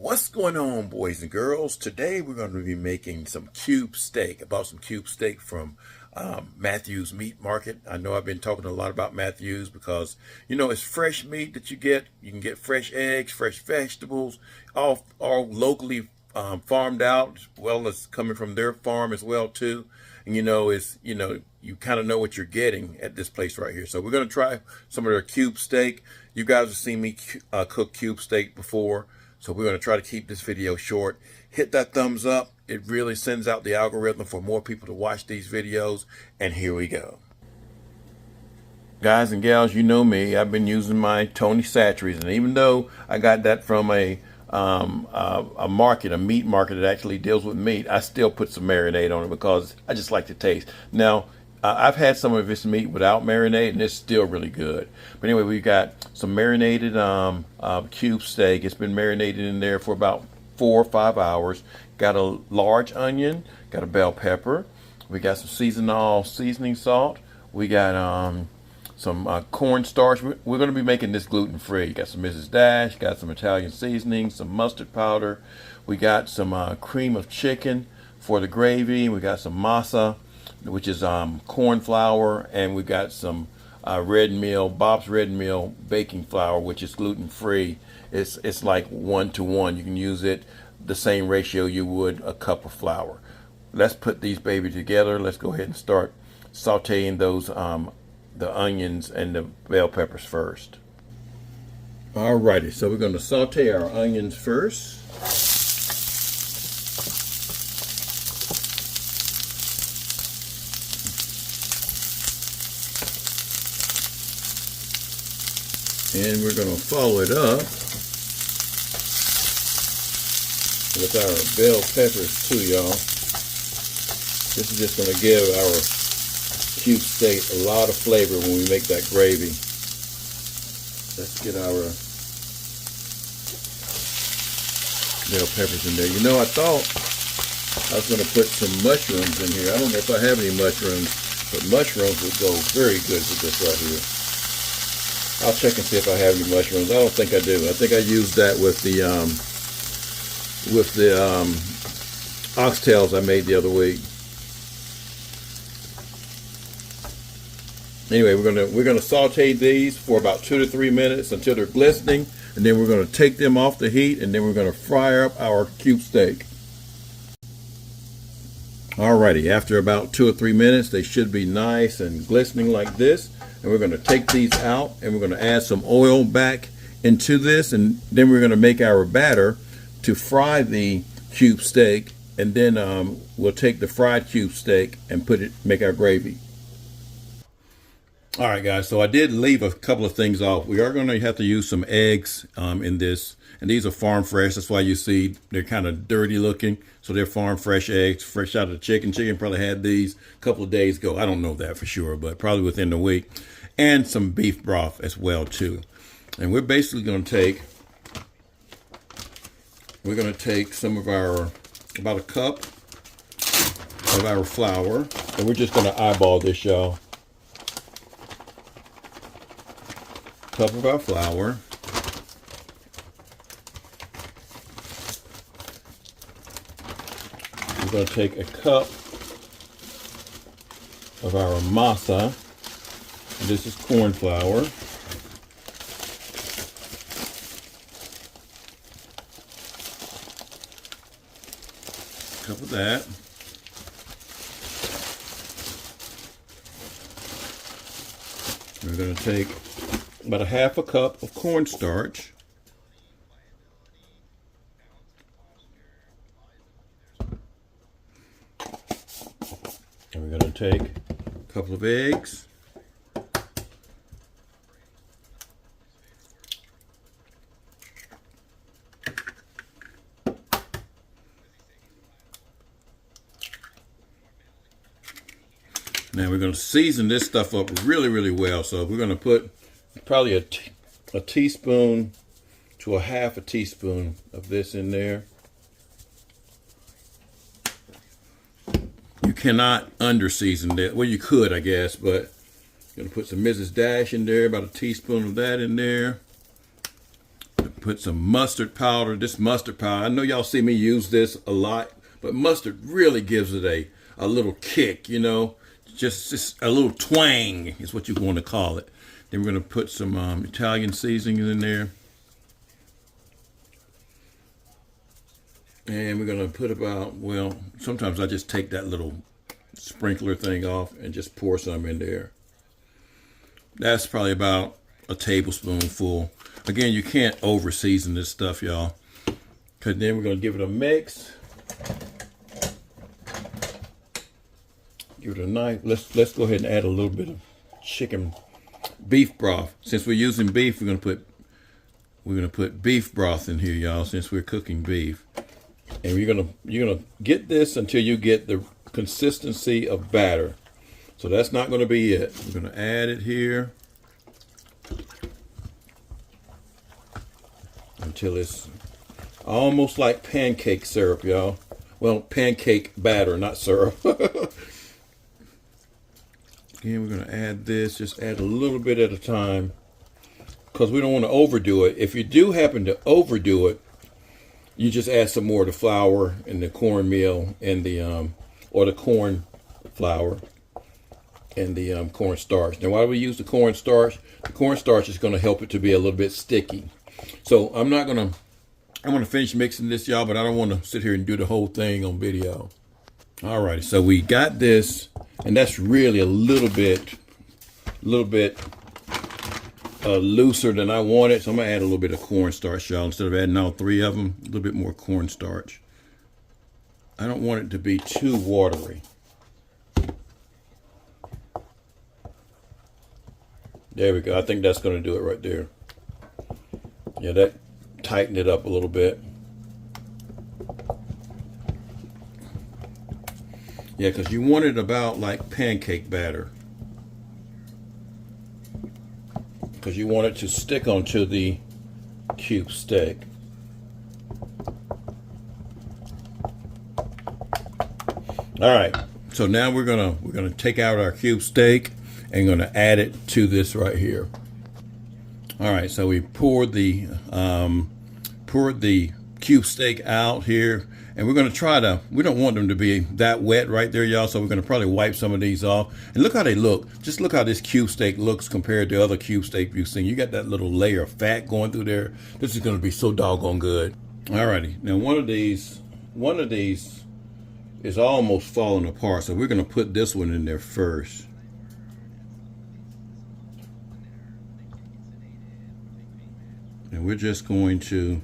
What's going on, boys and girls? Today we're going to be making some cube steak. I bought some cube steak from Matthews Meat Market. I know I've been talking a lot about Matthews because, you know, it's fresh meat that you get. You can get fresh eggs, fresh vegetables, all locally farmed out, as well as coming from their farm as well too. And you kind of know what you're getting at this place right here. So we're going to try some of their cube steak. You guys have seen me cook cube steak before. So we're going to try to keep this video short. Hit that thumbs up. It really sends out the algorithm for more people to watch these videos. And here we go. Guys and gals, you know me. I've been using my Tony Chachere's. And even though I got that from a meat market that actually deals with meat, I still put some marinade on it because I just like the taste. Now, I've had some of this meat without marinade, and it's still really good. But anyway, we got some marinated cube steak. It's been marinated in there for about 4 or 5 hours. Got a large onion, got a bell pepper. We got some seasoning salt. We got some cornstarch. We're going to be making this gluten-free. Got some Mrs. Dash, got some Italian seasoning, some mustard powder. We got some cream of chicken for the gravy. We got some masa, which is corn flour, and we got some Bob's Red Mill baking flour, which is gluten-free. It's like 1-to-1. You can use it the same ratio you would a cup of flour. Let's put these baby together. Let's go ahead and start sauteing those the onions and the bell peppers first. Alrighty, so we're going to saute our onions first. And we're going to follow it up with our bell peppers too, y'all. This is just going to give our cube steak a lot of flavor when we make that gravy. Let's get our bell peppers in there. You know, I thought I was going to put some mushrooms in here. I don't know if I have any mushrooms, but mushrooms would go very good with this right here. I'll check and see if I have any mushrooms. I don't think I do. I think I used that with the oxtails I made the other week. Anyway, we're gonna saute these for about 2 to 3 minutes until they're glistening, and then we're gonna take them off the heat, and then we're gonna fry up our cube steak. Alrighty, after about 2 or 3 minutes, they should be nice and glistening like this. And we're going to take these out, and we're going to add some oil back into this, and then we're going to make our batter to fry the cube steak, and then we'll take the fried cube steak and make our gravy. All right, guys, so I did leave a couple of things off. We are going to have to use some eggs in this, and these are farm fresh. That's why you see they're kind of dirty looking. So they're farm fresh eggs, fresh out of the chicken. Chicken probably had these a couple of days ago. I don't know that for sure, but probably within the week. And some beef broth as well too. And we're basically going to take some of our, about a cup of our flour, and we're just going to eyeball this, y'all. Cup of our flour. We're going to take a cup of our masa. This is corn flour. Cup of that. We're going to take about a half a cup of cornstarch. And we're going to take a couple of eggs. Now we're going to season this stuff up really, really well. So we're going to put probably a teaspoon to a half a teaspoon of this in there. You cannot under-season that. Well, you could, I guess, but I'm going to put some Mrs. Dash in there, about a teaspoon of that in there. put some mustard powder. This mustard powder, I know y'all see me use this a lot, but mustard really gives it a little kick, you know, just a little twang is what you want to call it. Then we're going to put some Italian seasonings in there. And we're going to put about, well, sometimes I just take that little sprinkler thing off and just pour some in there. That's probably about a tablespoonful. Again, you can't over season this stuff, y'all. Because then we're going to give it a mix. Give it a nice, let's go ahead and add a little bit of beef broth. Since we're using beef, we're gonna put beef broth in here, y'all, since we're cooking beef. And you're gonna get this until you get the consistency of batter. So that's not gonna be it. We're gonna add it here until it's almost like pancake syrup, y'all. Well, pancake batter, not syrup. Again, we're gonna add this, just add a little bit at a time, because we don't want to overdo it. If you do happen to overdo it, you just add some more of the flour and the cornmeal and the or the corn flour and the cornstarch. Now, why do we use the cornstarch? The cornstarch is going to help it to be a little bit sticky. So I'm gonna finish mixing this, y'all, but I don't want to sit here and do the whole thing on video. All right, so we got this, and that's really a little bit looser than I wanted. So I'm gonna add a little bit of cornstarch, y'all. Instead of adding all three of them, a little bit more cornstarch. I don't want it to be too watery. There we go. I think that's gonna do it right there. Yeah, that tightened it up a little bit. Yeah, because you want it about like pancake batter. Because you want it to stick onto the cube steak. All right, so now we're gonna take out our cube steak and gonna add it to this right here. All right, so we poured the cube steak out here, and we're gonna try to, we don't want them to be that wet right there, y'all, so we're gonna probably wipe some of these off. And look how they look. Just look how this cube steak looks compared to other cube steak you've seen. You got that little layer of fat going through there. This is gonna be so doggone good. All righty, now one of these is almost falling apart, so we're gonna put this one in there first. And we're just going to,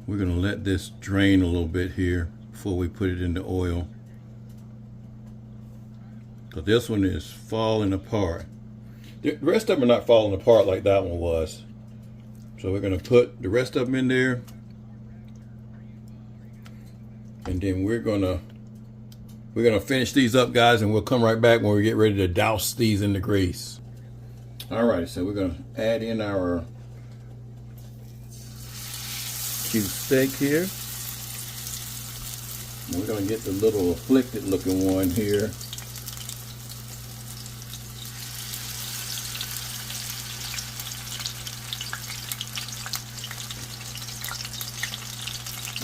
we're going to let this drain a little bit here before we put it in the oil. Because this one is falling apart. The rest of them are not falling apart like that one was. So we're going to put the rest of them in there. And then we're going to finish these up, guys, and we'll come right back when we get ready to douse these in the grease. All right, so we're going to add in our cube steak here. And we're going to get the little afflicted looking one here.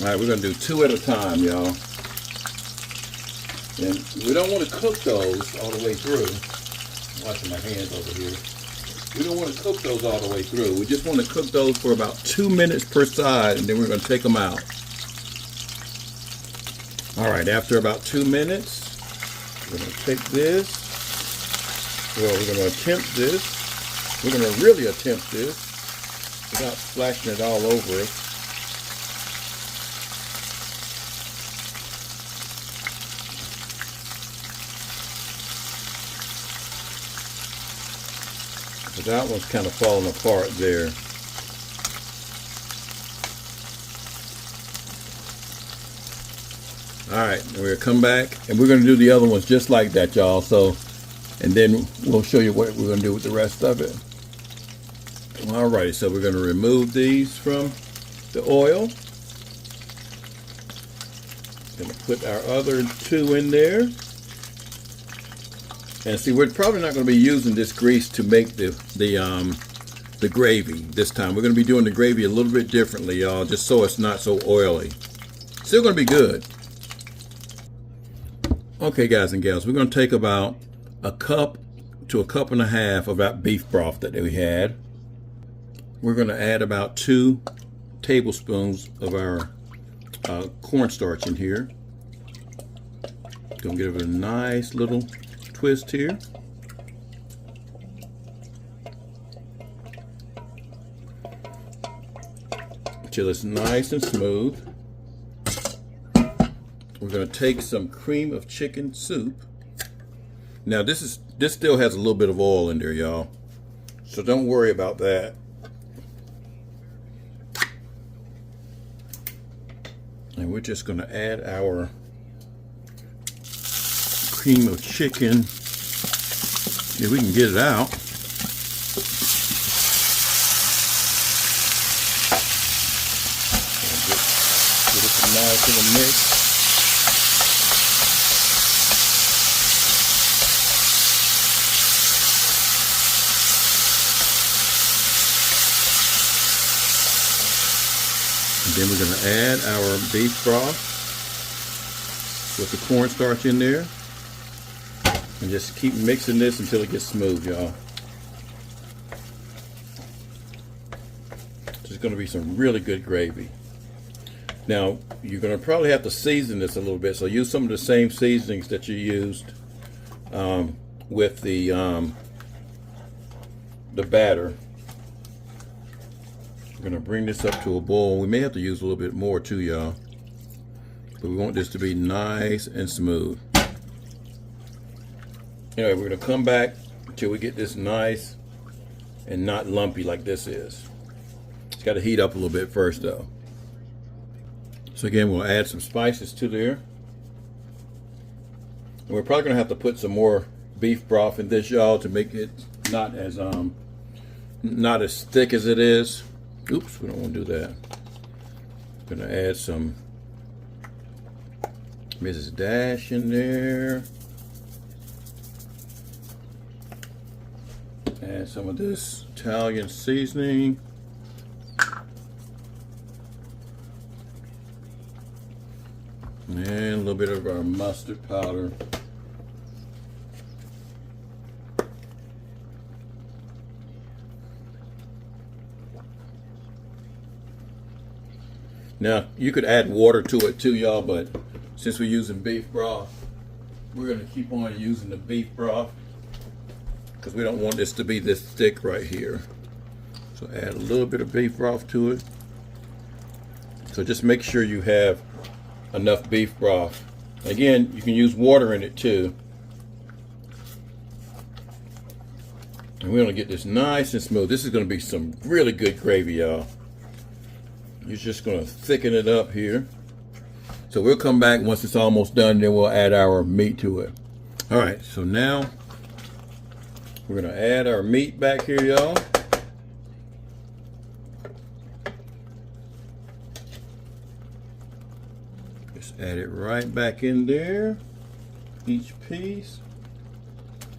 All right, we're going to do two at a time, y'all. And we don't want to cook those all the way through. I'm washing my hands over here. We don't want to cook those all the way through. We just want to cook those for about 2 minutes per side, and then we're going to take them out. All right, after about 2 minutes, we're going to take this. Well, we're going to attempt this. We're going to really attempt this without splashing it all over it. But that one's kind of falling apart there. All right, we're gonna come back and we're gonna do the other ones just like that, y'all. So, and then we'll show you what we're gonna do with the rest of it. All right, so we're gonna remove these from the oil. Gonna put our other two in there. And see, we're probably not going to be using this grease to make the the gravy this time. We're going to be doing the gravy a little bit differently, y'all, just so it's not so oily. Still going to be good. Okay, guys and gals, we're going to take about a cup to a cup and a half of that beef broth that we had. We're going to add about 2 tablespoons of our cornstarch in here. Gonna give it a nice little twist here. Until it's nice and smooth. We're gonna take some cream of chicken soup. Now this still has a little bit of oil in there, y'all, so don't worry about that. And we're just going to add our cream of chicken, if we can get it out. Get it some nice little mix. And then we're going to add our beef broth with the cornstarch in there. And just keep mixing this until it gets smooth, y'all. There's going to be some really good gravy. Now, you're going to probably have to season this a little bit. So use some of the same seasonings that you used with the batter. We're going to bring this up to a boil. We may have to use a little bit more too, y'all. But we want this to be nice and smooth. Anyway, we're going to come back until we get this nice and not lumpy like this is. It's got to heat up a little bit first though. So again, we'll add some spices to there. And we're probably going to have to put some more beef broth in this, y'all, to make it not as thick as it is. Oops, we don't want to do that. I'm going to add some Mrs. Dash in there. Add some of this Italian seasoning. And a little bit of our mustard powder. Now, you could add water to it too, y'all, but since we're using beef broth, we're going to keep on using the beef broth because we don't want this to be this thick right here. So add a little bit of beef broth to it. So just make sure you have enough beef broth. Again, you can use water in it too. And we're going to get this nice and smooth. This is going to be some really good gravy, y'all. You're just going to thicken it up here. So we'll come back once it's almost done, then we'll add our meat to it. All right, so now we're going to add our meat back here, y'all. Just add it right back in there, each piece.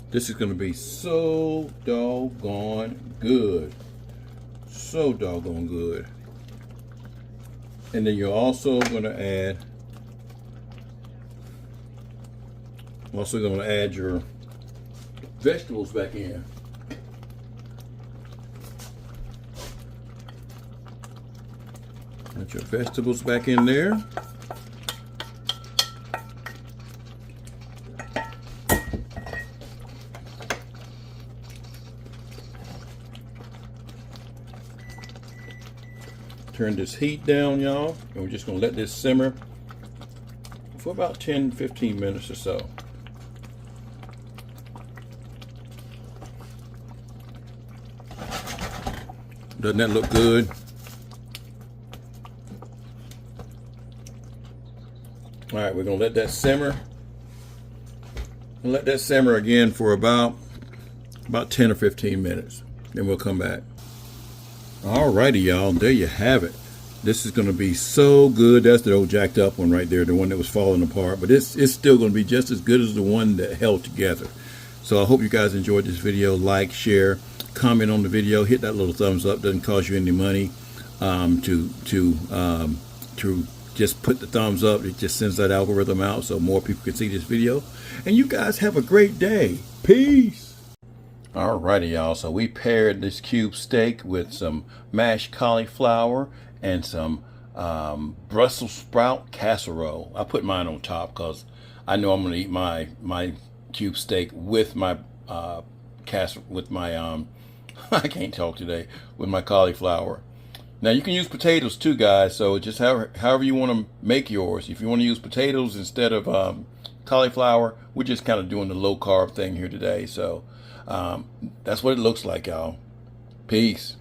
This is going to be so doggone good. So doggone good. And then you're also going to add your vegetables back in. Put your vegetables back in there. Turn this heat down, y'all, and we're just going to let this simmer for about 10-15 minutes or so. Doesn't that look good? All right, we're going to let that simmer. And let that simmer again for about 10 or 15 minutes. Then we'll come back. Alrighty, y'all, there you have it. This is going to be so good. That's the old jacked up one right there, the one that was falling apart. But it's still going to be just as good as the one that held together. So I hope you guys enjoyed this video. Like, share, comment on the video, hit that little thumbs up. Doesn't cost you any money to just put the thumbs up. It just sends that algorithm out so more people can see this video. And you guys have a great day. Peace. Alrighty, y'all. So we paired this cube steak with some mashed cauliflower and some Brussels sprout casserole. I put mine on top because I know I'm going to eat my cube steak with my I can't talk today, with my cauliflower. Now you can use potatoes too, guys. So just however you want to make yours. If you want to use potatoes instead of cauliflower, we're just kind of doing the low carb thing here today. So that's what it looks like, y'all. Peace.